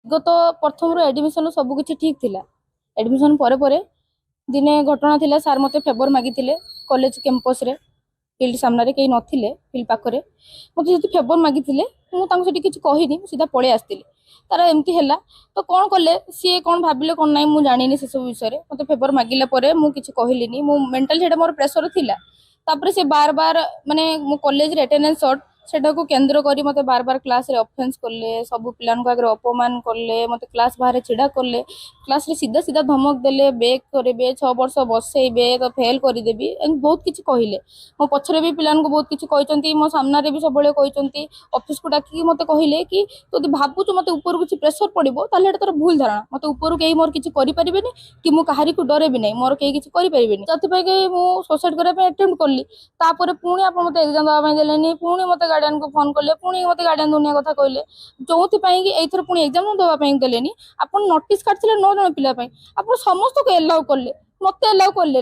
गत प्रथम एडमिशन सब किसी ठीक थिला। एडमिशन पर दिने घटना थिला, सार मते फेवर मागिथिले कॉलेज कैंपस रे फील्ड सामने कहीं नथिले, फील्ड पाखरे मते जति फेवर मागिथिले मु तांको सेठी किछि कहिनी, सीधा पळे आस्तिली। तार एमती हैला तो कौन कले सी कौन भाबिले कौन नाइ मु जानिनी से सब विषय रे। मते फेवर मागिला परे मु किछि कहिलिनी, मु मेंटल सेटा मोर प्रेशर थिला। तापर से बार बार माने मो कॉलेज रे अटेंडेंस शॉर्ट सेटा को केंद्र करी मते बार बार क्लास रे ऑफेंस करले, सब पिलान को आगे अपमान करले, मते क्लास बाहर छिड़ा करले, क्लास रे सीधा सीधा धमक देले, बेक करेबे, 6 वर्ष बसेइबे तो फेल कर देबी, एन बहुत किछि कहिले। मो पछरे भी पिलान को बहुत किछि कहिसंती, मो सामना रे भी सबले कहिसंती। ऑफिस को डाकी मते कहिले कि तोदी भाबुछु मते ऊपर किछि प्रेशर पड़िबो ताले एटा तोर भूल धारणा, मते ऊपर केही मोर किछि करि परिबेनी कि मु काहारी को डरे भी नै, मोर केही किछि करि परिबेनी। जति पय के मु सुसाइड करे पे अटेम्प्ट करली। तापर पुणी आप मते एग्जाम दवा ପାଇଁ देलेनी, पुणी मते गार्डियन को फोन करले, पुणी मते गार्डियन दुनिया कथा कहले, जोथि ପାଇଁ कि एथर पुणी एग्जाम दवा ପାଇଁ देलेनी। आपण नोटिस काटथिले 9 जण पिला ପାଇଁ, आपण समस्त को एलाउ करले, मते एलाउ करले नै।